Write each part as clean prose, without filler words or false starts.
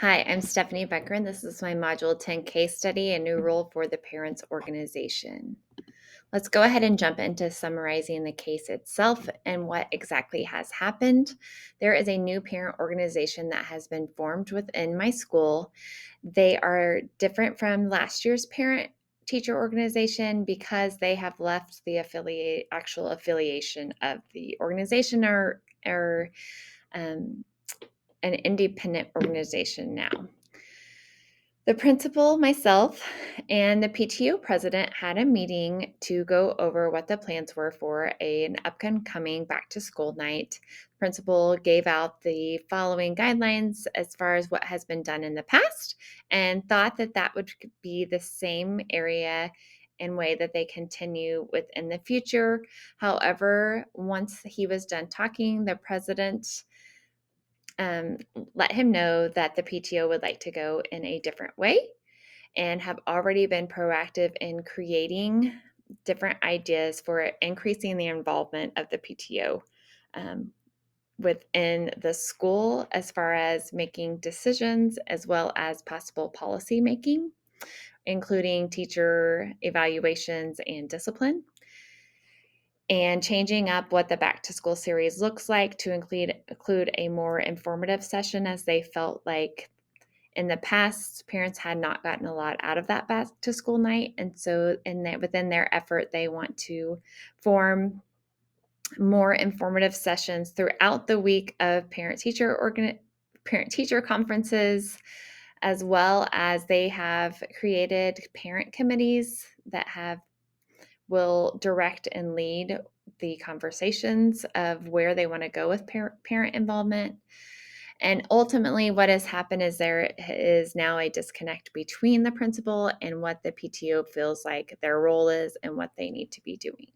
Hi, I'm Stephanie Becker, and this is my Module 10 case study, a new role for the parents organization. Let's go ahead and jump into summarizing the case itself and what exactly has happened. There is a new parent organization that has been formed within my school. They are different from last year's parent teacher organization because they have left the actual affiliation of the organization or um, an independent organization now. The principal, myself, and the PTO president had a meeting to go over what the plans were for an upcoming back to school night. The principal gave out the following guidelines as far as what has been done in the past and thought that that would be the same area and way that they continue within the future. However, once he was done talking, the president um, let him know that the PTO would like to go in a different way and have already been proactive in creating different ideas for increasing the involvement of the PTO um, within the school as far as making decisions as well as possible policy making, including teacher evaluations and discipline. And changing up what the back to school series looks like to include a more informative session, as they felt like in the past parents had not gotten a lot out of that back to school night, and so within their effort they want to form more informative sessions throughout the week of parent teacher conferences, as well as they have created parent committees that have will direct and lead the conversations of where they want to go with parent involvement. And ultimately, what has happened is there is now a disconnect between the principal and what the PTO feels like their role is and what they need to be doing.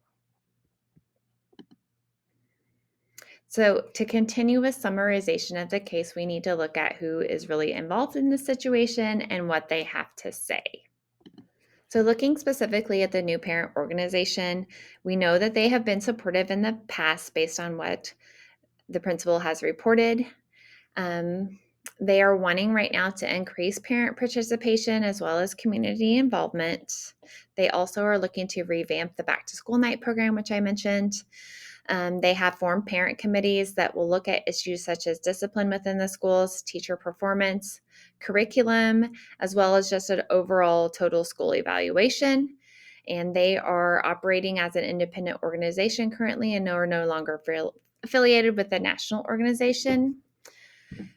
So, to continue with summarization of the case, we need to look at who is really involved in the situation and what they have to say. So, looking specifically at the new parent organization, we know that they have been supportive in the past based on what the principal has reported. Um, they are wanting right now to increase parent participation as well as community involvement. They also are looking to revamp the back to school night program, which I mentioned. They have formed parent committees that will look at issues such as discipline within the schools, teacher performance, curriculum, as well as just an overall total school evaluation. And they are operating as an independent organization currently and are no longer affiliated with the national organization.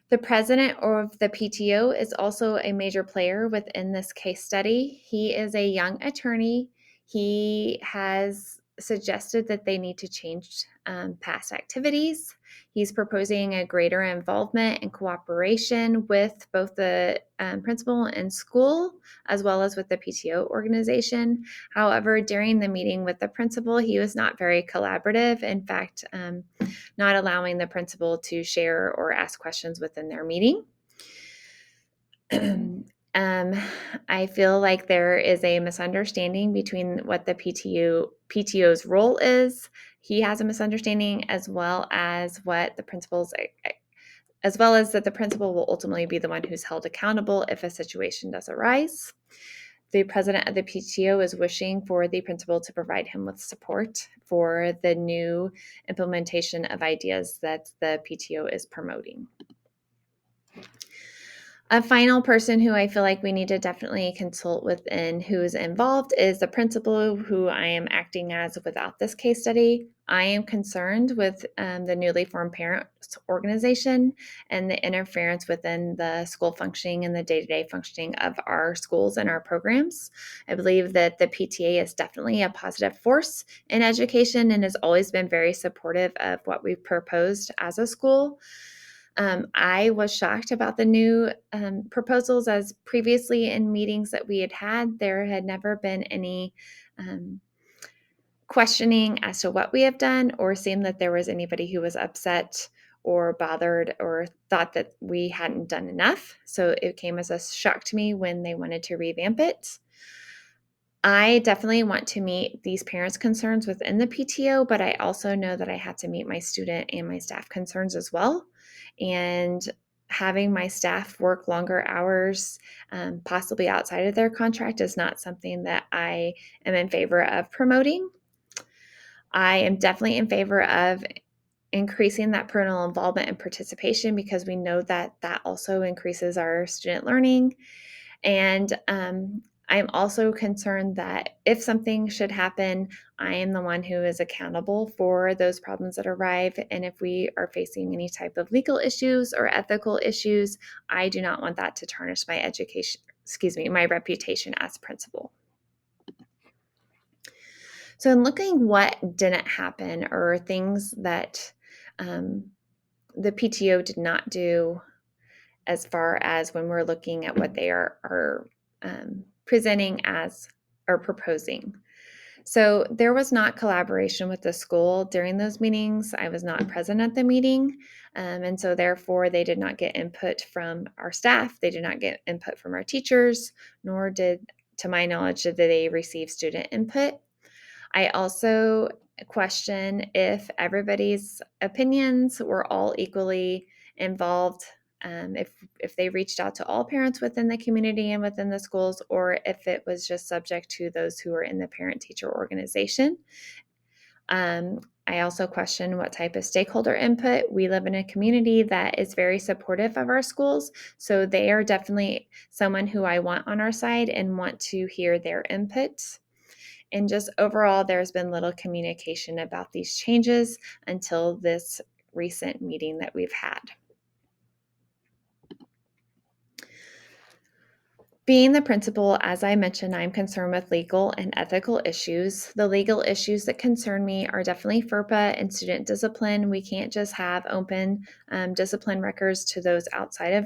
The president of the PTO is also a major player within this case study. He is a young attorney. He has suggested that they need to change past activities. He's proposing a greater involvement and cooperation with both the principal and school, as well as with the PTO organization. However, during the meeting with the principal, he was not very collaborative. In fact, not allowing the principal to share or ask questions within their meeting. um, I feel like there is a misunderstanding between what the PTO's role is. He has a misunderstanding as well as what the principal's as well as that the principal will ultimately be the one who's held accountable if a situation does arise. The president of the PTO is wishing for the principal to provide him with support for the new implementation of ideas that the PTO is promoting. A final person who I feel like we need to definitely consult with and who is involved is the principal who I am acting as without this case study. I am concerned with the newly formed parents organization and the interference within the school functioning and the day-to-day functioning of our schools and our programs. I believe that the PTA is definitely a positive force in education and has always been very supportive of what we've proposed as a school. I was shocked about the new proposals, as previously in meetings that we had had, there had never been any um, questioning as to what we have done or seemed that there was anybody who was upset or bothered or thought that we hadn't done enough. So it came as a shock to me when they wanted to revamp it. I definitely want to meet these parents' concerns within the PTO, but I also know that I have to meet my student and my staff concerns as well. And having my staff work longer hours, possibly outside of their contract, is not something that I am in favor of promoting. I am definitely in favor of increasing that parental involvement and participation, because we know that that also increases our student learning. And I'm also concerned that if something should happen, I am the one who is accountable for those problems that arrive. And if we are facing any type of legal issues or ethical issues, I do not want that to tarnish my my reputation as principal. So, in looking what didn't happen, or things that um, the PTO did not do, as far as when we're looking at what they are presenting as or proposing. So there was not collaboration with the school during those meetings. I was not present at the meeting. And so therefore they did not get input from our staff. They did not get input from our teachers, nor did, to my knowledge, did they receive student input. I also question if everybody's opinions were all equally involved, if they reached out to all parents within the community and within the schools, or if it was just subject to those who are in the parent-teacher organization. I also question what type of stakeholder input. We live in a community that is very supportive of our schools, so they are definitely someone who I want on our side and want to hear their input. And just overall, there's been little communication about these changes until this recent meeting that we've had. Being the principal, as I mentioned, I'm concerned with legal and ethical issues. The legal issues that concern me are definitely FERPA and student discipline. We can't just have open discipline records to those outside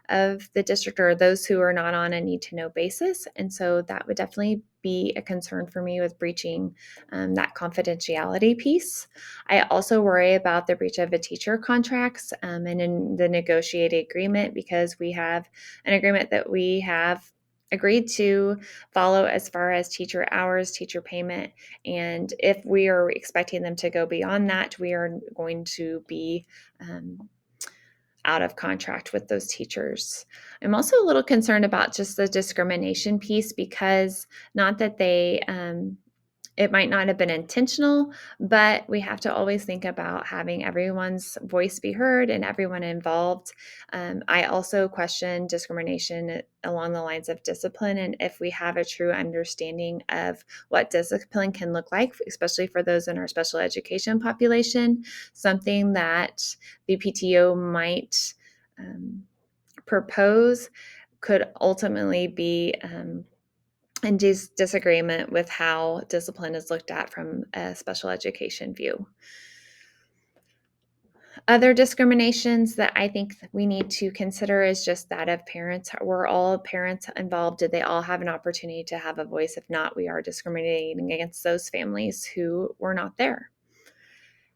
of the district, or those who are not on a need to know basis. And so that would definitely be a concern for me with breaching that confidentiality piece. I also worry about the breach of a teacher contracts and in the negotiated agreement, because we have an agreement that we have agreed to follow as far as teacher hours, teacher payment. And if we are expecting them to go beyond that, we are going to be out of contract with those teachers. I'm also a little concerned about just the discrimination piece, because not that it might not have been intentional, but we have to always think about having everyone's voice be heard and everyone involved. I also question discrimination along the lines of discipline, and if we have a true understanding of what discipline can look like, especially for those in our special education population. Something that the PTO might propose could ultimately be in disagreement with how discipline is looked at from a special education view. Other discriminations that I think we need to consider is just that of parents. Were all parents involved? Did they all have an opportunity to have a voice? If not, we are discriminating against those families who were not there.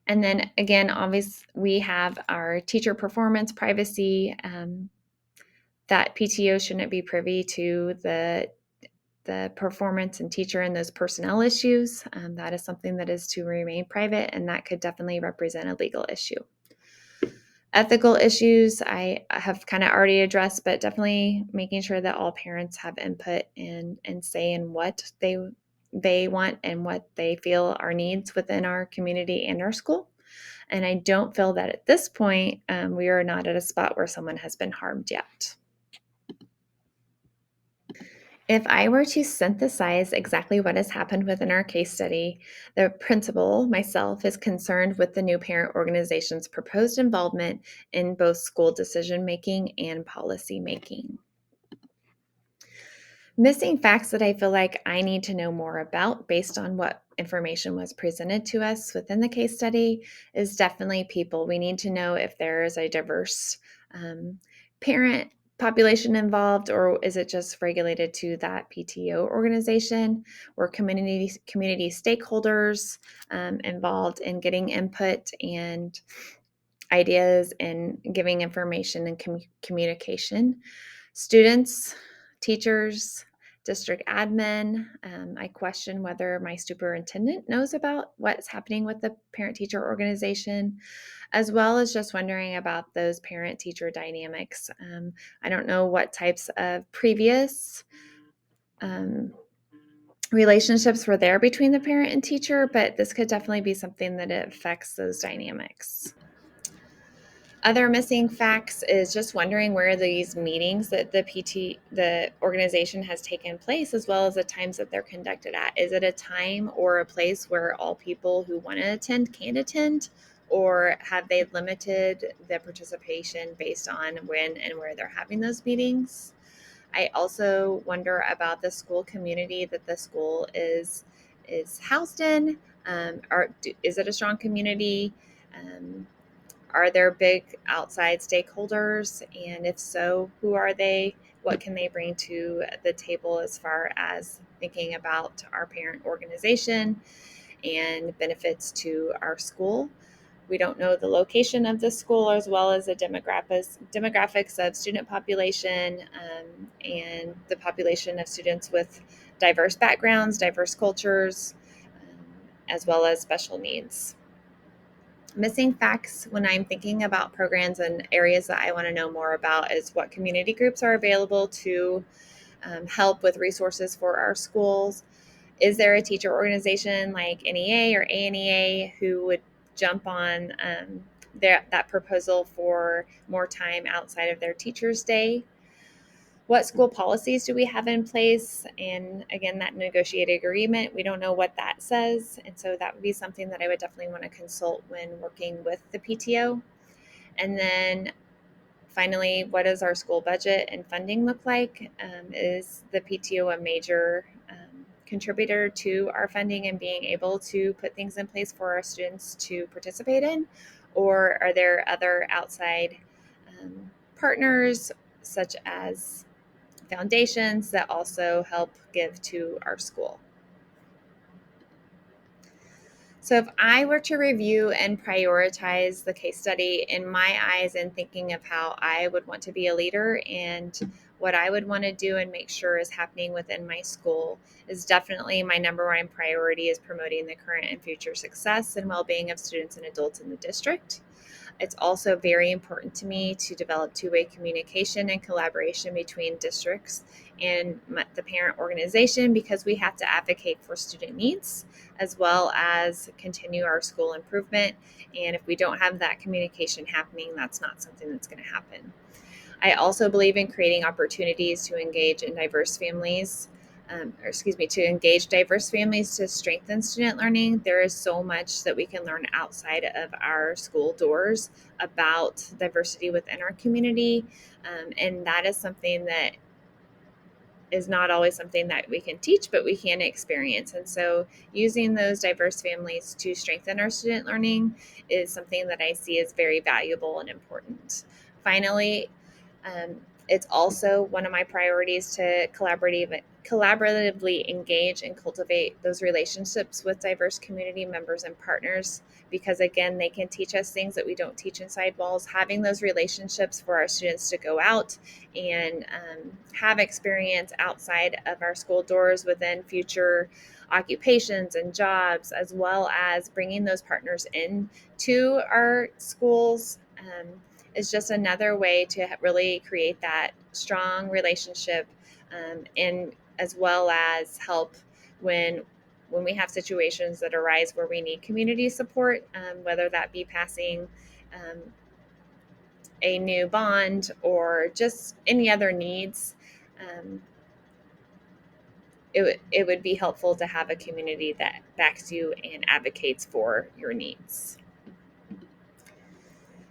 And then again, obviously, we have our teacher performance privacy. That PTO shouldn't be privy to the performance and teacher and those personnel issues. That is something that is to remain private, and that could definitely represent a legal issue. Ethical issues I have kind of already addressed, but definitely making sure that all parents have input and say in what they want and what they feel are needs within our community and our school. And I don't feel that at this point we are not at a spot where someone has been harmed yet. If I were to synthesize exactly what has happened within our case study, the principal, myself, is concerned with the new parent organization's proposed involvement in both school decision making and policy making. Missing facts that I feel like I need to know more about based on what information was presented to us within the case study is definitely people. We need to know if there is a diverse parent population involved, or is it just regulated to that PTO organization, or community stakeholders involved in getting input and ideas and giving information and communication. Students, teachers, district admin. I question whether my superintendent knows about what's happening with the parent teacher organization, as well as just wondering about those parent teacher dynamics. I don't know what types of previous um, relationships were there between the parent and teacher, but this could definitely be something that affects those dynamics. Other missing facts is just wondering where these meetings that the organization has taken place, as well as the times that they're conducted at. Is it a time or a place where all people who want to attend can attend, or have they limited the participation based on when and where they're having those meetings? I also wonder about the school community that the school is housed in. Is it a strong community? Um, are there big outside stakeholders? And if so, who are they? What can they bring to the table as far as thinking about our parent organization and benefits to our school? We don't know the location of the school, as well as the demographics of student population, and the population of students with diverse backgrounds, diverse cultures, as well as special needs. Missing facts when I'm thinking about programs and areas that I want to know more about is what community groups are available to help with resources for our schools. Is there a teacher organization like NEA or ANEA who would jump on that proposal for more time outside of their teacher's day? What school policies do we have in place? And again, that negotiated agreement, we don't know what that says. And so that would be something that I would definitely want to consult when working with the PTO. And then finally, what does our school budget and funding look like? Is the PTO a major contributor to our funding and being able to put things in place for our students to participate in? Or are there other outside partners, such as foundations, that also help give to our school? So, if I were to review and prioritize the case study in my eyes and thinking of how I would want to be a leader and what I would want to do and make sure is happening within my school, is definitely my number one priority is promoting the current and future success and well-being of students and adults in the district. It's also very important to me to develop two-way communication and collaboration between districts and the parent organization, because we have to advocate for student needs as well as continue our school improvement. And if we don't have that communication happening, that's not something that's going to happen. I also believe in creating opportunities to engage in diverse families, to engage diverse families to strengthen student learning. There is so much that we can learn outside of our school doors about diversity within our community. And that is something that is not always something that we can teach, but we can experience. And so using those diverse families to strengthen our student learning is something that I see as very valuable and important. Finally, it's also one of my priorities to collaboratively engage and cultivate those relationships with diverse community members and partners, because again, they can teach us things that we don't teach inside walls. Having those relationships for our students to go out and have experience outside of our school doors within future occupations and jobs, as well as bringing those partners in to our schools, is just another way to really create that strong relationship, and as well as help when we have situations that arise where we need community support, whether that be passing um, a new bond or just any other needs. Um, it would be helpful to have a community that backs you and advocates for your needs.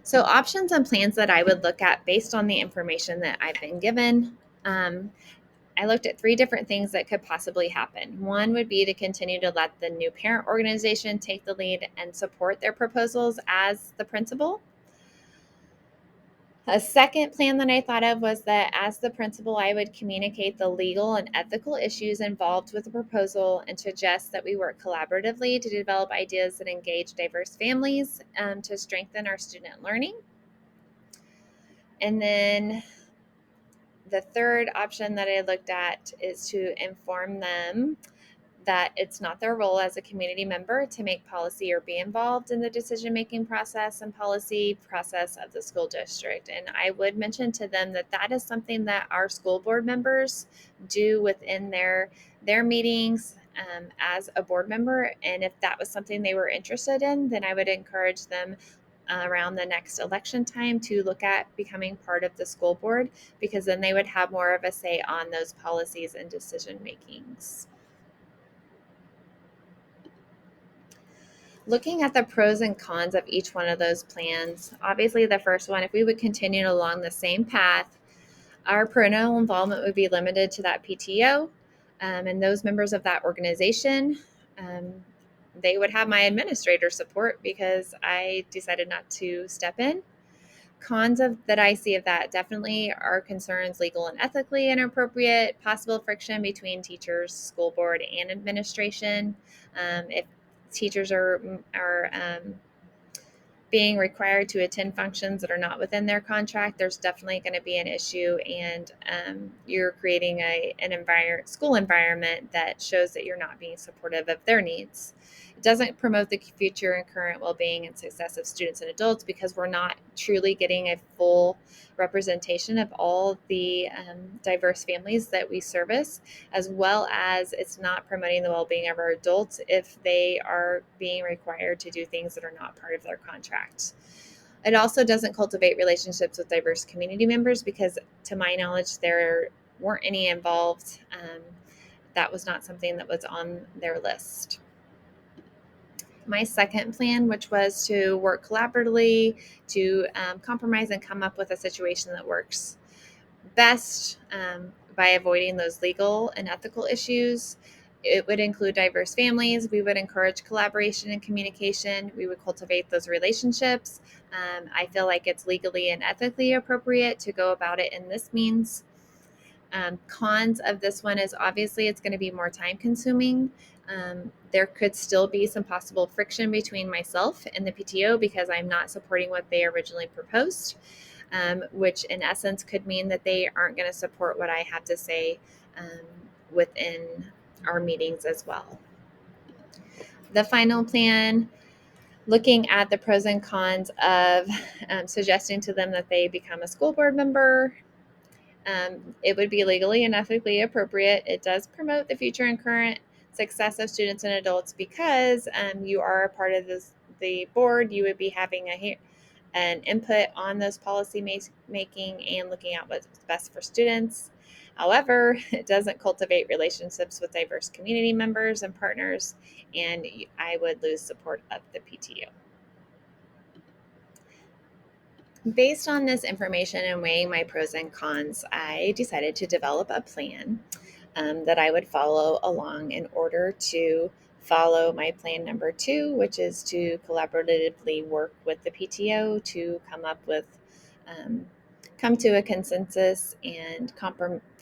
So, options and plans that I would look at based on the information that I've been given. I looked at three different things that could possibly happen. One would be to continue to let the new parent organization take the lead and support their proposals as the principal. A second plan that I thought of was that as the principal, I would communicate the legal and ethical issues involved with the proposal and suggest that we work collaboratively to develop ideas that engage diverse families, to strengthen our student learning. And then The third option that I looked at is to inform them that it's not their role as a community member to make policy or be involved in the decision making process and policy process of the school district. And I would mention to them that that is something that our school board members do within their meetings as a board member. And if that was something they were interested in, then I would encourage them around the next election time to look at becoming part of the school board, because then they would have more of a say on those policies and decision makings. Looking at the pros and cons of each one of those plans, obviously the first one, if we would continue along the same path, our parental involvement would be limited to that PTO and those members of that organization. Um, they would have my administrator support because I decided not to step in. Cons of that I see of that definitely are concerns legal and ethically inappropriate, possible friction between teachers, school board, and administration. If teachers are being required to attend functions that are not within their contract, there's definitely going to be an issue, and you're creating school environment that shows that you're not being supportive of their needs. It doesn't promote the future and current well-being and success of students and adults because we're not truly getting a full representation of all the diverse families that we service, as well as it's not promoting the well-being of our adults if they are being required to do things that are not part of their contract. It also doesn't cultivate relationships with diverse community members because, to my knowledge, there weren't any involved. That was not something that was on their list. My second plan, which was to work collaboratively to compromise and come up with a situation that works best by avoiding those legal and ethical issues. It would include diverse families. We would encourage collaboration and communication. We would cultivate those relationships. I feel like it's legally and ethically appropriate to go about it in this means. Cons of this one is obviously it's going to be more time consuming. There could still be some possible friction between myself and the PTO because I'm not supporting what they originally proposed, which in essence could mean that they aren't going to support what I have to say um, within our meetings as well. The final plan, looking at the pros and cons of suggesting to them that they become a school board member. It would be legally and ethically appropriate. It does promote the future and current success of students and adults because you are a part of the board. You would be having an input on those policy making and looking at what's best for students. However, it doesn't cultivate relationships with diverse community members and partners, and I would lose support of the PTO. Based on this information and weighing my pros and cons, I decided to develop a plan that I would follow along in order to follow my plan number 2, which is to collaboratively work with the PTO to um, come to a consensus and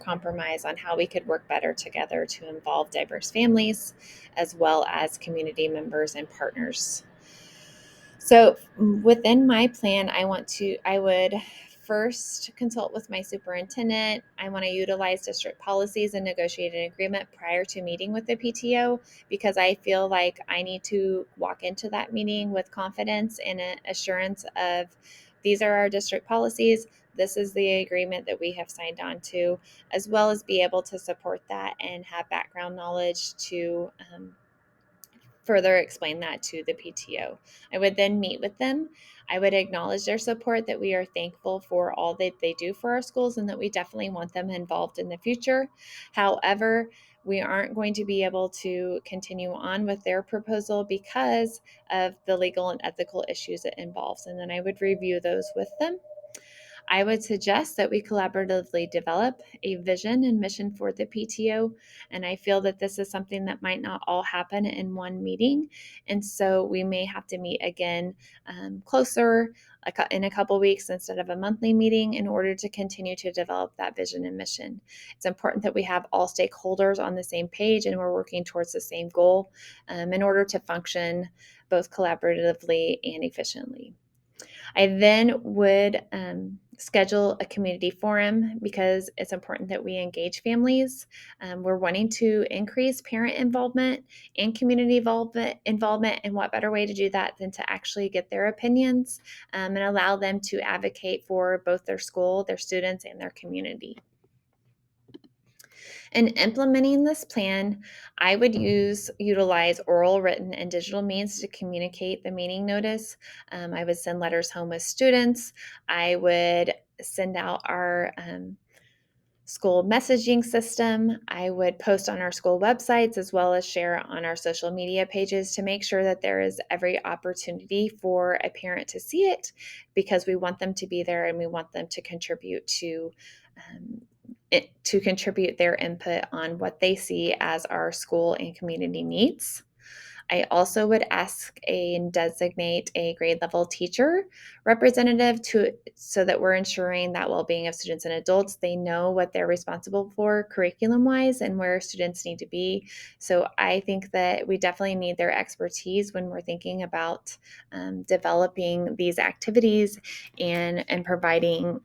compromise on how we could work better together to involve diverse families as well as community members and partners. So within my plan, I would first consult with my superintendent. I want to utilize district policies and negotiate an agreement prior to meeting with the PTO because I feel like I need to walk into that meeting with confidence and an assurance of these are our district policies. This is the agreement that we have signed on to, as well as be able to support that and have background knowledge to further explain that to the PTO. I would then meet with them. I would acknowledge their support, that we are thankful for all that they do for our schools and that we definitely want them involved in the future. However, we aren't going to be able to continue on with their proposal because of the legal and ethical issues it involves. And then I would review those with them. I would suggest that we collaboratively develop a vision and mission for the PTO. And I feel that this is something that might not all happen in one meeting. And so we may have to meet again closer in a couple weeks instead of a monthly meeting in order to continue to develop that vision and mission. It's important that we have all stakeholders on the same page and we're working towards the same goal in order to function both collaboratively and efficiently. I then would schedule a community forum because it's important that we engage families. We're wanting to increase parent involvement and community involvement. And what better way to do that than to actually get their opinions and allow them to advocate for both their school, their students, and their community. In implementing this plan, I would utilize oral, written, and digital means to communicate the meeting notice. I would send letters home with students. I would send out our school messaging system. I would post on our school websites as well as share on our social media pages to make sure that there is every opportunity for a parent to see it, because we want them to be there and we want them to contribute to contribute their input on what they see as our school and community needs. I also would ask and designate a grade level teacher representative so that we're ensuring that well-being of students and adults. They know what they're responsible for curriculum-wise and where students need to be. So I think that we definitely need their expertise when we're thinking about developing these activities and providing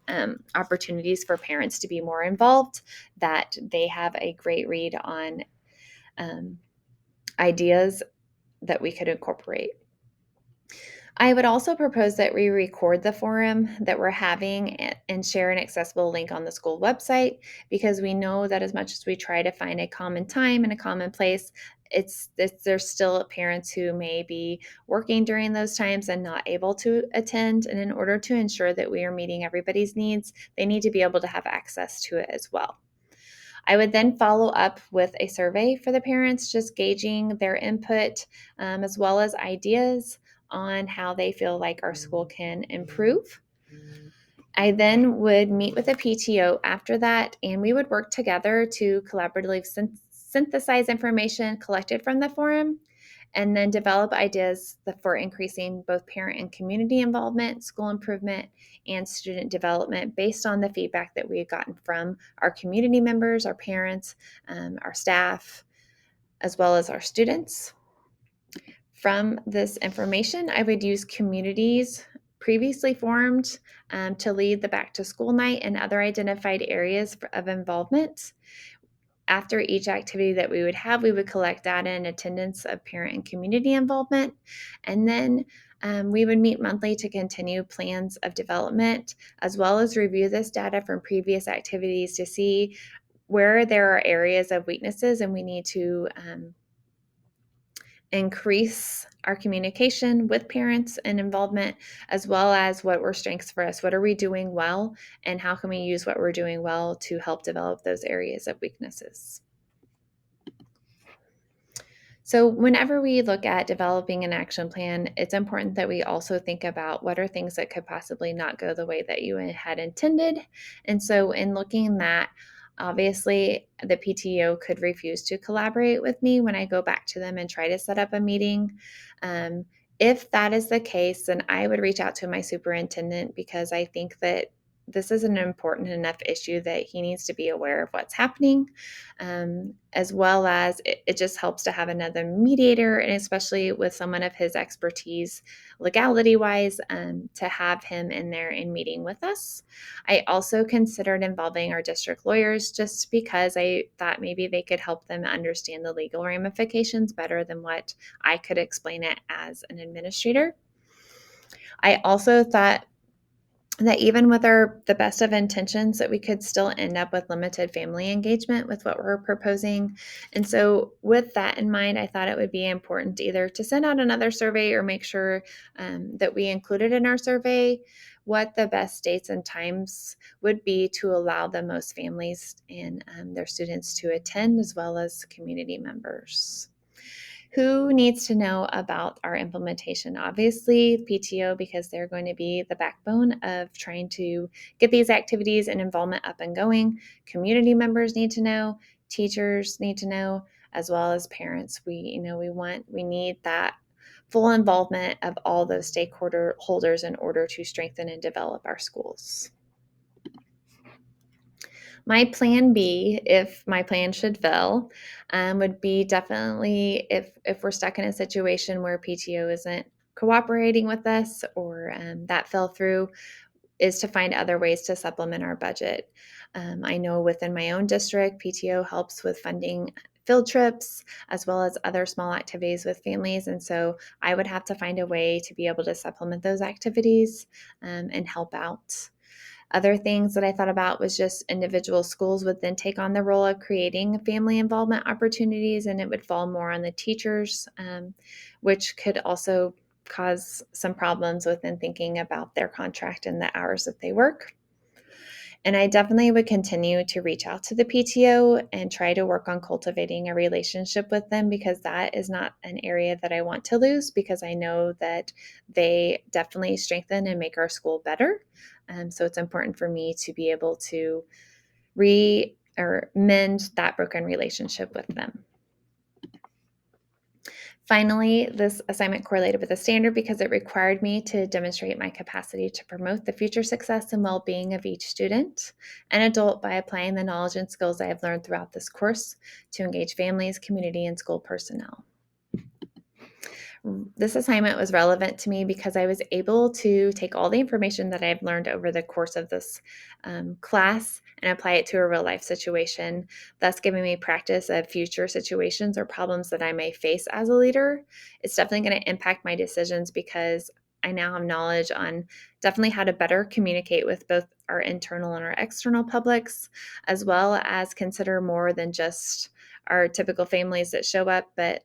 opportunities for parents to be more involved, that they have a great read on ideas that we could incorporate. I would also propose that we record the forum that we're having and share an accessible link on the school website, because we know that as much as we try to find a common time and a common place, there's still parents who may be working during those times and not able to attend. And in order to ensure that we are meeting everybody's needs, they need to be able to have access to it as well. I would then follow up with a survey for the parents, just gauging their input as well as ideas on how they feel like our school can improve. I then would meet with a PTO after that, and we would work together to collaboratively synthesize information collected from the forum and then develop ideas for increasing both parent and community involvement, school improvement, and student development based on the feedback that we had gotten from our community members, our parents, our staff, as well as our students. From this information, I would use communities previously formed to lead the back to school night and other identified areas of involvement. After each activity that we would have, we would collect data and attendance of parent and community involvement. And then we would meet monthly to continue plans of development, as well as review this data from previous activities to see where there are areas of weaknesses and we need to increase our communication with parents and involvement, as well as what were strengths for us. What are we doing well, and how can we use what we're doing well to help develop those areas of weaknesses? So, whenever we look at developing an action plan, it's important that we also think about what are things that could possibly not go the way that you had intended. And so, in looking at that, obviously, the PTO could refuse to collaborate with me when I go back to them and try to set up a meeting. Um, if that is the case, then I would reach out to my superintendent, because I think that this is an important enough issue that he needs to be aware of what's happening, as well as it just helps to have another mediator, and especially with someone of his expertise, legality wise, to have him in there in meeting with us. I also considered involving our district lawyers, just because I thought maybe they could help them understand the legal ramifications better than what I could explain it as an administrator. I also thought that even with the best of intentions, that we could still end up with limited family engagement with what we're proposing. And so with that in mind, I thought it would be important either to send out another survey or make sure that we included in our survey what the best dates and times would be to allow the most families and their students to attend, as well as community members. Who needs to know about our implementation? Obviously, PTO, because they're going to be the backbone of trying to get these activities and involvement up and going. Community members need to know, teachers need to know, as well as parents. We need that full involvement of all those stakeholders in order to strengthen and develop our schools. My plan B, if my plan should fail, would be definitely if we're stuck in a situation where PTO isn't cooperating with us, or that fell through, is to find other ways to supplement our budget. I know within my own district, PTO helps with funding field trips as well as other small activities with families. And so I would have to find a way to be able to supplement those activities and help out. Other things that I thought about was just individual schools would then take on the role of creating family involvement opportunities, and it would fall more on the teachers, which could also cause some problems within thinking about their contract and the hours that they work. And I definitely would continue to reach out to the PTO and try to work on cultivating a relationship with them, because that is not an area that I want to lose, because I know that they definitely strengthen and make our school better. So it's important for me to be able to mend that broken relationship with them. Finally, this assignment correlated with a standard because it required me to demonstrate my capacity to promote the future success and well-being of each student and adult by applying the knowledge and skills I have learned throughout this course to engage families, community, and school personnel. This assignment was relevant to me because I was able to take all the information that I've learned over the course of this class and apply it to a real life situation, thus giving me practice of future situations or problems that I may face as a leader. It's definitely going to impact my decisions because I now have knowledge on definitely how to better communicate with both our internal and our external publics, as well as consider more than just our typical families that show up, but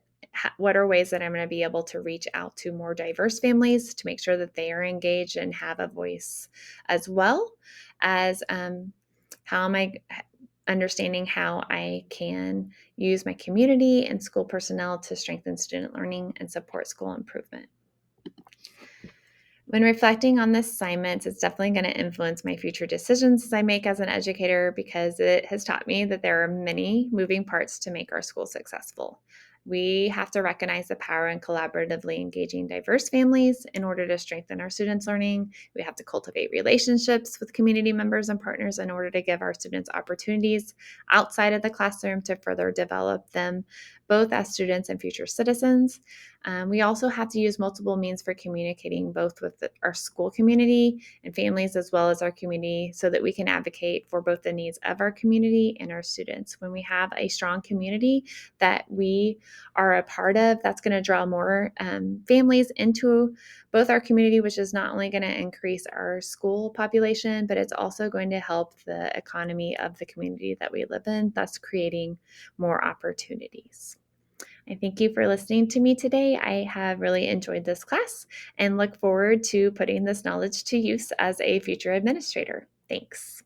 what are ways that I'm going to be able to reach out to more diverse families to make sure that they are engaged and have a voice, as well as how am I understanding how I can use my community and school personnel to strengthen student learning and support school improvement. When reflecting on this assignment, it's definitely going to influence my future decisions as I make as an educator, because it has taught me that there are many moving parts to make our school successful. We have to recognize the power in collaboratively engaging diverse families in order to strengthen our students' learning. We have to cultivate relationships with community members and partners in order to give our students opportunities outside of the classroom to further develop them, both as students and future citizens. We also have to use multiple means for communicating both with our school community and families, as well as our community, so that we can advocate for both the needs of our community and our students. When we have a strong community that we are a part of, that's going to draw more families into both our community, which is not only going to increase our school population, but it's also going to help the economy of the community that we live in, thus creating more opportunities. I thank you for listening to me today. I have really enjoyed this class and look forward to putting this knowledge to use as a future administrator. Thanks.